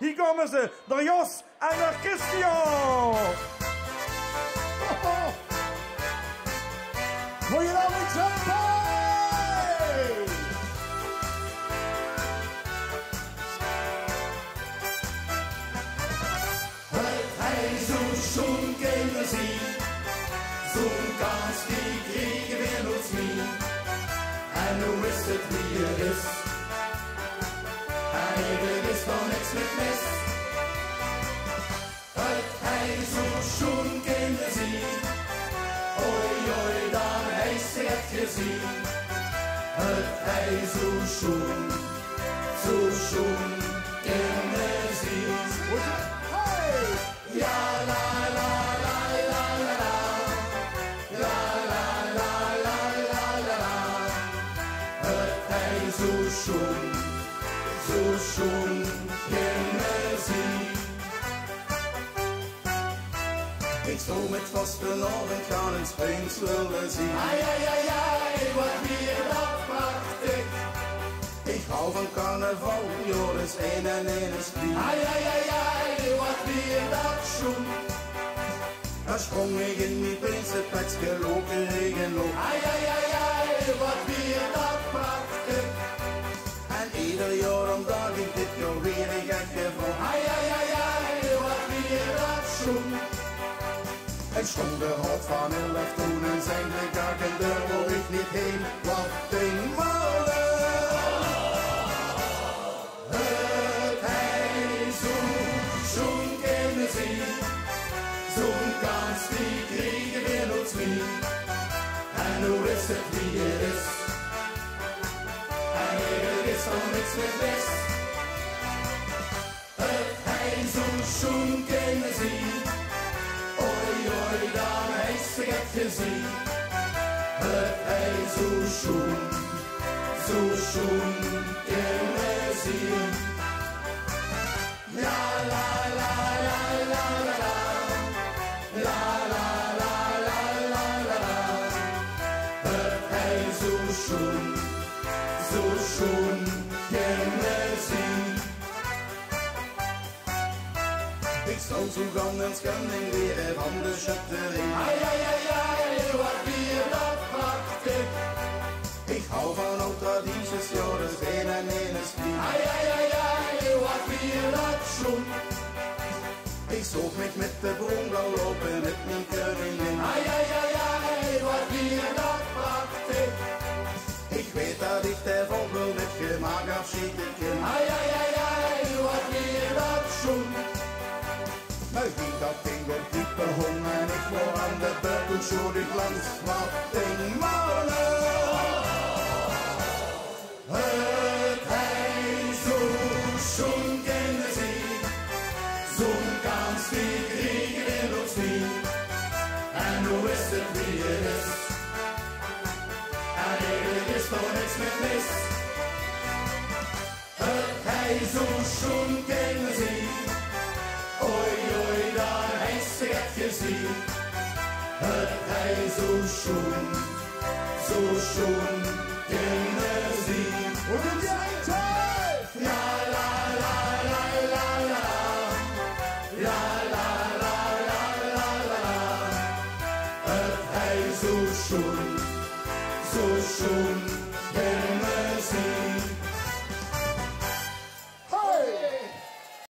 Hier komen ze, de Jos en de Christian. Wil je nou niet jumpen? Het hij zo'n schoen kunnen zien, zo'n kans die kregen we nooit meer. En hoe is het wie er is? En er is van niks met mis. Het hij zo'n schoen kunnen zien, oei oei dan hij zich gezien. Het hij zo'n schoen kunnen zien. Ja la la la la la la, la la la la la la la. Het hij zo'n schoen kunnen zien. Ik stond met vastelavond gaan een springs willen zien. Ai ai ai ai, wat weer dat prachtig. Ik hou van carnaval, Joris 1 en 1 is 3. Ai ai ai ai, wat weer dat schoen. Dan sprong ik in die prinsenpetje, lopen regenloop. Ai ai ai ai, wat weer dat prachtig. En ieder jaar omdat ik dit jaar weer een gek geval. Ai ai ai ai, wat weer dat schoen. Ik stond de hart van 11 toen en zijn de kak en deur wil ik niet heen. Wat ding molen. Het hij zo'n kunnen zien. Zo'n kans die kregen we nooit meer. En hoe is het wie er is? En er is van niks meer best. Het hij zo'n kunnen zien. Oei oei dan hij zich gezien. Het hij zo'n kunnen zien. Ja la la la la la la, la la la la la la la. Het hij zo'n kunnen zien. Ik stond zo gaan en schending weer van de schutterie. Ai ai ai ai, wat weer dat prachtig. Ik hou van oud tradities, Joris 1 en 1 is 3. Ai ai ai ai, wat weer dat schoen. Ik zoog me met de boom gaan lopen met mijn koningin. Ai ai ai ai, wat weer dat prachtig. Ik weet dat ik de vogel met gemaakt afschieten kan. Ai ai ai ai, wat weer dat schoen. Maar ging dat ding op diepe hong en ik wou aan de buiten zo die glans wat ding molen. Het hij zo'n kunnen zien, zo'n kans die kregen we nooit meer. En hoe is het wie er is? En er is toch niks met mis. Het hij zo'n kunnen zien. Oei oei daar hij zich gezien. Het hij zo'n kunnen